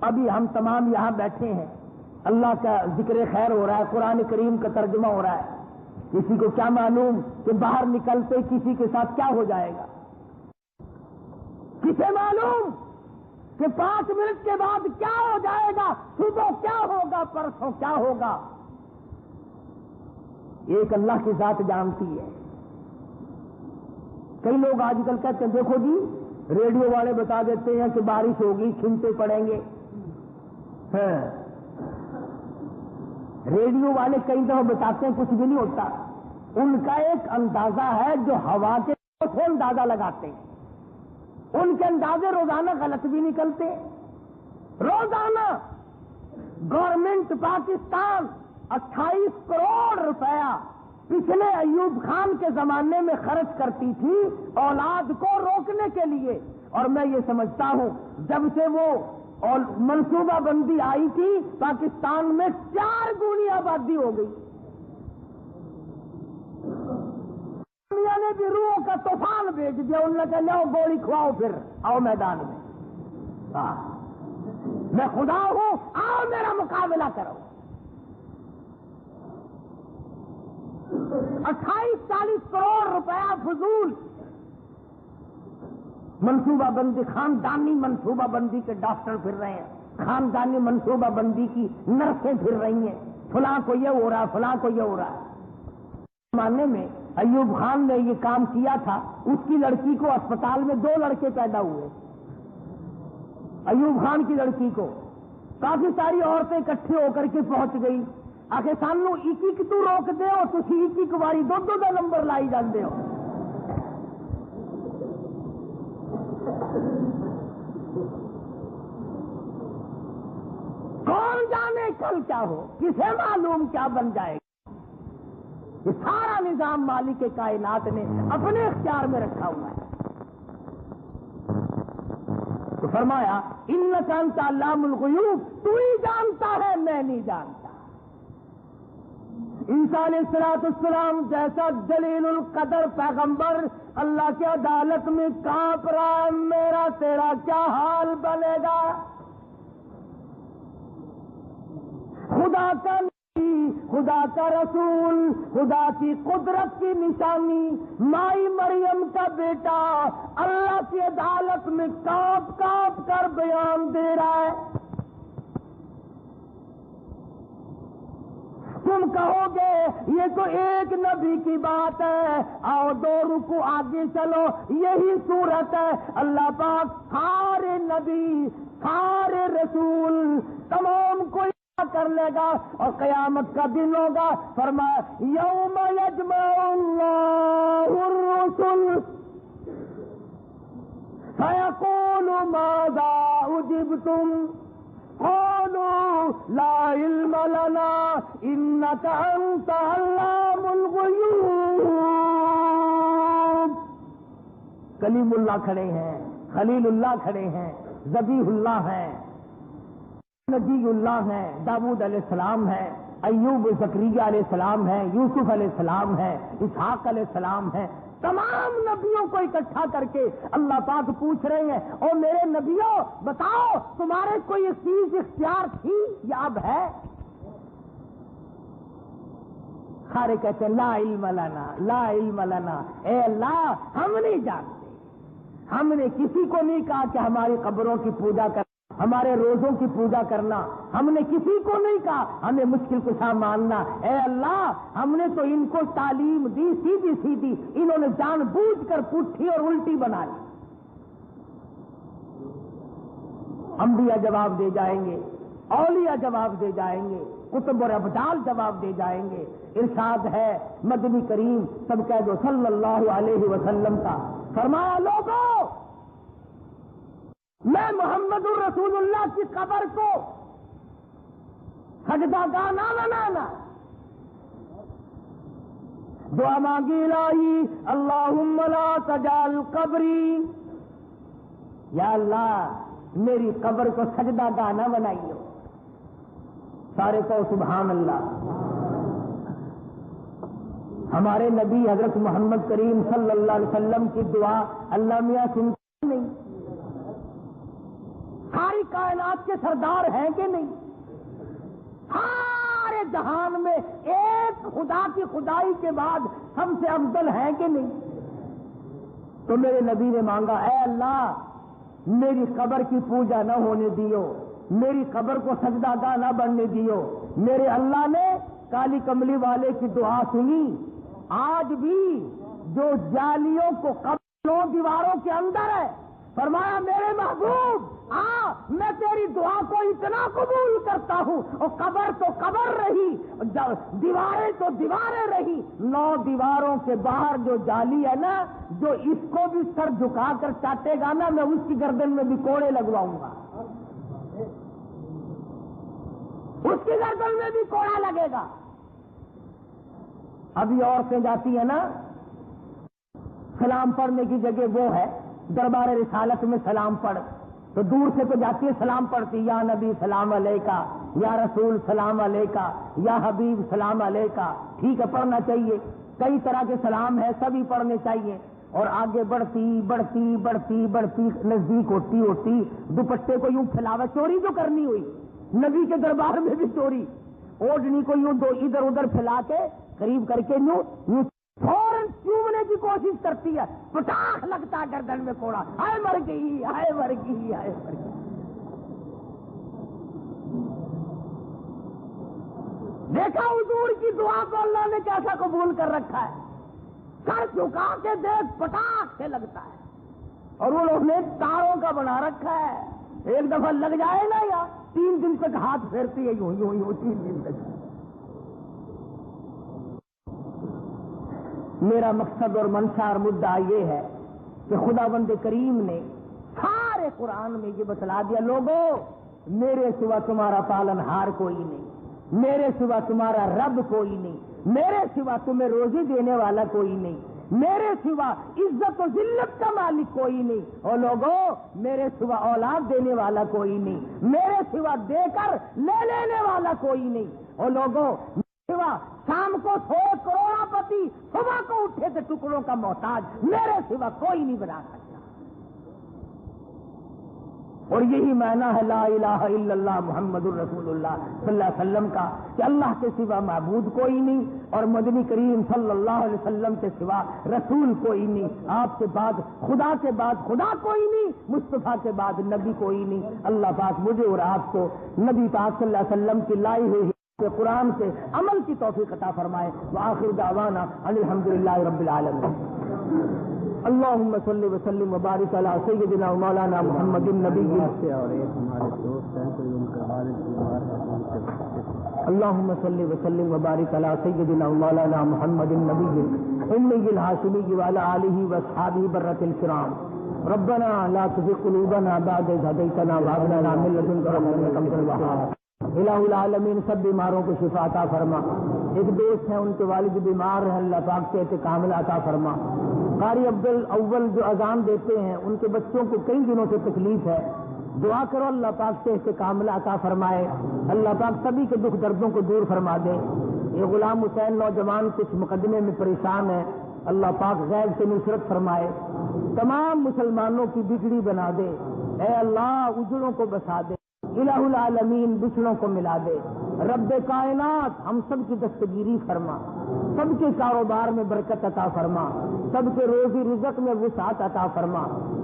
ابھی ہم تمام یہاں بیٹھے ہیں, اللہ کا ذکر خیر ہو رہا ہے, قرآن کریم کا ترجمہ ہو رہا ہے. کسی کو کیا معلوم کہ باہر نکلتے کسی کے ساتھ کیا ہو جائے گا؟ کسے معلوم کہ 5 منٹ کے بعد کیا ہو جائے گا, صبح کیا ہوگا, پرسوں کیا ہوگا؟ ایک اللہ کی ذات جانتی ہے. کئی لوگ آج کل کہتے ہیں دیکھو جی ریڈیو والے بتا دیتے ہیں کہ بارش ہوگی, چھینٹے پڑیں گے. ریڈیو والے کئی دفعہ بتاتے ہیں کچھ بھی نہیں ہوتا. ان کا ایک اندازہ ہے جو ہوا کے سے اندازہ لگاتے ہیں. ان کے اندازے روزانہ غلط بھی نکلتے. روزانہ گورنمنٹ پاکستان 28 کروڑ روپیہ پچھلے ایوب خان کے زمانے میں خرچ کرتی تھی اولاد کو روکنے کے لیے. اور میں یہ سمجھتا ہوں جب سے وہ اور منصوبہ بندی آئی تھی پاکستان میں 4 گنی آبادی ہو گئی. دنیا نے بھی روحوں کا طوفان بھیج دیا. انہوں نے کہا لو گولی کھواؤ, پھر آؤ میدان میں, میں خدا ہوں, آؤ میرا مقابلہ کرو. 28-40 کروڑ روپیہ فضول منصوبہ بندی, خاندانی منصوبہ بندی کے ڈاکٹر پھر رہے ہیں, خاندانی منصوبہ بندی کی نرسیں پھر رہی ہیں, فلاں کو یہ ہو رہا ہے, فلاں کو یہ ہو رہا ہے. زمانے میں ایوب خان نے یہ کام کیا تھا, اس کی لڑکی کو اسپتال میں 2 لڑکے پیدا ہوئے. ایوب خان کی لڑکی کو کافی ساری عورتیں اکٹھے ہو کر کے پہنچ گئی. آخر سانو ایک تو روک دے ہو, تھی ایک باری 2 نمبر لائی جاندے ہو. کون جانے کل کیا ہو, کسے معلوم کیا بن جائے گا. یہ سارا نظام مالک کائنات نے اپنے اختیار میں رکھا ہوا ہے. تو فرمایا انک انت علام الغیوب, تو ہی جانتا ہے, میں نہیں جانتا. عیسیٰ علیہ السلام جیسا جلیل القدر پیغمبر اللہ کی عدالت میں کانپ رہا ہے, میرا تیرا کیا حال بنے گا؟ خدا کا نبی, خدا کا رسول, خدا کی قدرت کی نشانی, مائی مریم کا بیٹا اللہ کی عدالت میں کانپ کانپ کر بیان دے رہا ہے. تم کہو گے یہ تو ایک نبی کی بات ہے، آؤ 2 رکوع آگے چلو، یہی صورت ہے۔ اللہ پاک سارے نبی، سارے رسول، تمام کو کر لے گا اور قیامت کا دن ہوگا۔ فرمایا یوم یجمع اللہ الرسل فیقول ماذا اجبتم قالوا لا علم لنا انك انت علام الغیوب۔ کلیم اللہ کھڑے ہیں، خلیل اللہ کھڑے ہیں، ذبیح اللہ ہیں، نبی اللہ ہیں، داؤد علیہ السلام ہے، ایوب زکریا علیہ السلام ہے، یوسف علیہ السلام ہے، اسحاق علیہ السلام ہے۔ تمام نبیوں کو اکٹھا کر کے اللہ پاک پوچھ رہے ہیں، او میرے نبیوں بتاؤ تمہارے کوئی چیز اختیار تھی یا اب ہے؟ سارے کہتے ہیں لا علم لنا، لا علم لنا، اے اللہ ہم نہیں جانتے، ہم نے کسی کو نہیں کہا کہ ہماری قبروں کی پوجا کر، ہمارے روزوں کی پوجا کرنا، ہم نے کسی کو نہیں کہا ہمیں مشکل کشا ماننا۔ اے اللہ ہم نے تو ان کو تعلیم دی سیدھی سیدھی، انہوں نے جان بوجھ کر پٹھی اور الٹی بنا لی۔ انبیاء جواب دے جائیں گے، اولیاء جواب دے جائیں گے، کتب اور ابدال جواب دے جائیں گے۔ ارشاد ہے مدنی کریم سب کہہ دو صلی اللہ علیہ وسلم کا، فرمایا لوگوں میں محمد الرسول اللہ کی قبر کو سجدہ گاہ نہ بنانا، دعا مانگی الہی اللہم لا تجعل قبری، یا اللہ میری قبر کو سجدہ گاہ نہ بنائیو۔ سارے کو سبحان اللہ۔ ہمارے نبی حضرت محمد کریم صلی اللہ علیہ وسلم کی دعا اللہ میاں سنتا نہیں؟ ساری کائنات کے سردار ہیں کہ نہیں؟ سارے جہان میں ایک خدا کی خدائی کے بعد سب سے افضل ہیں کہ نہیں؟ تو میرے نبی نے مانگا اے اللہ میری قبر کی پوجا نہ ہونے دیو، میری قبر کو سجدہ گاہ نہ بننے دیو۔ میرے اللہ نے کالی کملی والے کی دعا سنی۔ آج بھی جو جالیوں کو قبروں دیواروں کے اندر ہے، فرمایا میرے محبوب میں تیری دعا کو اتنا قبول کرتا ہوں، اور قبر تو قبر رہی، دیواریں تو دیواریں رہی، 9 دیواروں کے باہر جو جالی ہے نا، جو اس کو بھی سر جھکا کر چاٹے گا نا، میں اس کی گردن میں بھی کوڑے لگواؤں گا، اس کی گردن میں بھی کوڑا لگے گا۔ ابھی عورتیں جاتی ہیں نا سلام پڑھنے کی جگہ وہ ہے دربار رسالت میں سلام پڑھ، تو دور سے تو جاتی ہے سلام پڑھتی، یا نبی سلام علیکہ، یا رسول سلام علیکہ، یا حبیب سلام علیکہ۔ ٹھیک ہے پڑھنا چاہیے، کئی طرح کے سلام ہے سبھی پڑھنے چاہیے۔ اور آگے بڑھتی بڑھتی بڑھتی بڑھتی نزدیک ہوتی ہوتی دوپٹے کو یوں پھیلاوا، چوری جو کرنی ہوئی نبی کے دربار میں بھی چوری، اوڑھنی کو یوں دو ادھر ادھر پھیلا کے قریب کر کے یوں فوراً چومنے کی کوشش کرتی ہے، پٹاخ لگتا ہے گردن میں کوڑا، ہائے مر گئی ہائے مر گئی ہائے مر گئی۔ دیکھا حضور کی دعا کو اللہ نے کیسا قبول کر رکھا ہے، سر جھکا کے دیکھ پٹاخ سے لگتا ہے، اور انہوں نے تاروں کا بنا رکھا ہے، ایک دفعہ لگ جائے نا یا 3 دن تک ہاتھ پھیرتی ہے یوں یوں یوں 3 دن تک۔ میرا مقصد اور منشا اور مدعا یہ ہے کہ خداوند کریم نے سارے قرآن میں یہ بتلا دیا، لوگوں میرے سوا تمہارا پالنہار کوئی نہیں، میرے سوا تمہارا رب کوئی نہیں، میرے سوا تمہیں روزی دینے والا کوئی نہیں، میرے سوا عزت و ذلت کا مالک کوئی نہیں، اور لوگوں میرے سوا اولاد دینے والا کوئی نہیں، میرے سوا دے کر لے لینے والا کوئی نہیں، اور لوگوں سوا شام کو سوئے کروڑا پتی صبح کو اٹھے تھے ٹکڑوں کا محتاج میرے سوا کوئی نہیں بنا سکتا۔ اور یہی معنی ہے لا الہ الا اللہ محمد الرسول اللہ صلی اللہ علیہ وسلم کا، کہ اللہ کے سوا معبود کوئی نہیں، اور مدنی کریم صلی اللہ علیہ وسلم کے سوا رسول کوئی نہیں، آپ کے بعد خدا کوئی نہیں، مصطفیٰ کے بعد نبی کوئی نہیں۔ اللہ پاک مجھے اور آپ کو نبی پاک صلی اللہ علیہ وسلم کی لائی ہوئی قرآن سے عمل کی توفیق عطا فرمائے. وآخر دعوانا ان الحمدللہ رب العالمین. اللہم صلی وسلم وبارک علی سیدنا و مولانا محمد النبی. اور ایک ہمارے دوست ہیں کوئی ان کا والد بیمار ہے. اللہم صلی وسلم وبارک علی سیدنا و مولانا محمد النبی امی الہاشمی وعلی آلہ واصحابہ برۃ الکرام. ربنا لا تزغ قلوبنا بعد إذ هديتنا وهب لنا من لدنك رحمة إنك أنت الوهاب. الہ العالمین سب بیماروں کو شفا عطا فرما. ایک دوست ہیں ان کے والد بیمار ہیں، اللہ پاک سے کامل عطا فرما. قاری عبد الاول جو اذان دیتے ہیں ان کے بچوں کو کئی دنوں سے تکلیف ہے، دعا کرو اللہ پاک سے کامل عطا فرمائے. اللہ پاک سبھی کے دکھ دردوں کو دور فرما دے. یہ غلام حسین نوجوان کچھ مقدمے میں پریشان ہے، اللہ پاک غیب سے نصرت فرمائے، تمام مسلمانوں کی بگڑی بنا دے. اے اللہ اجڑوں کو بسا دے، الہ العالمین بچڑوں کو ملا دے. رب کائنات ہم سب کی دستگیری فرما، سب کے کاروبار میں برکت عطا فرما، سب کے روزی رزق میں وسعت عطا فرما.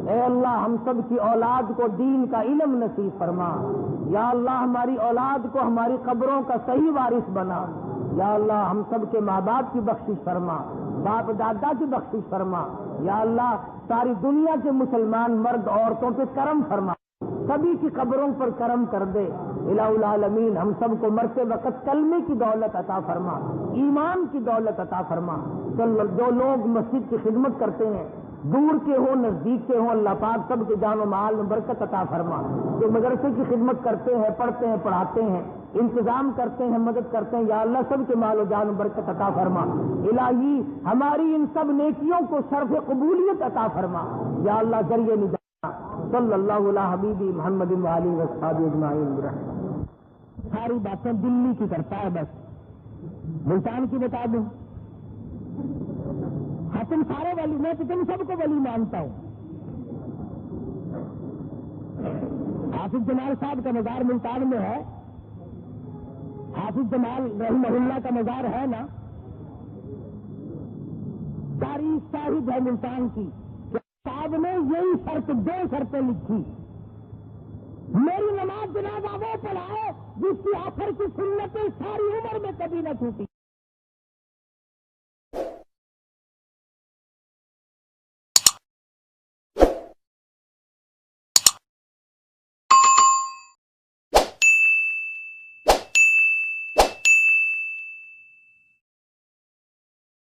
اے اللہ ہم سب کی اولاد کو دین کا علم نصیب فرما. یا اللہ ہماری اولاد کو ہماری قبروں کا صحیح وارث بنا. یا اللہ ہم سب کے ماں باپ کی بخشش فرما، باپ دادا کی بخشش فرما. یا اللہ ساری دنیا کے مسلمان مرد عورتوں پہ کرم فرما، سبھی کی قبروں پر کرم کر دے. الہ العالمین ہم سب کو مرتے وقت کلمے کی دولت عطا فرما، ایمان کی دولت عطا فرما. جو لوگ مسجد کی خدمت کرتے ہیں، دور کے ہوں نزدیک کے ہوں، اللہ پاک سب کے جان و مال میں برکت عطا فرما. جو مدرسے کی خدمت کرتے ہیں، پڑھتے ہیں، پڑھاتے ہیں، انتظام کرتے ہیں، مدد کرتے ہیں، یا اللہ سب کے مال و جان میں برکت عطا فرما. الہی ہماری ان سب نیکیوں کو شرف قبولیت عطا فرما. یا اللہ ذریعہ نجات. صلی اللہ علیہ حبیبی محمد وآلہ وصحبہ اجمعین. ساری باتیں دلی کی کرتا ہے، بس ملتان کی بتا دوں. ہاں تم سارے ولی، میں تو تم سب کو ولی مانتا ہوں. حافظ جمال صاحب کا مزار ملتان میں ہے، حافظ جمال رحمہ اللہ کا مزار ہے نا. تاریخ شاہد ہے ملتان کی. صاحب نے یہی شرط، دو شرطیں لکھی. میری نماز جنازہ وہ پڑھائے جس کی آخر کی سنتیں ساری عمر میں کبھی نہ ٹوٹی.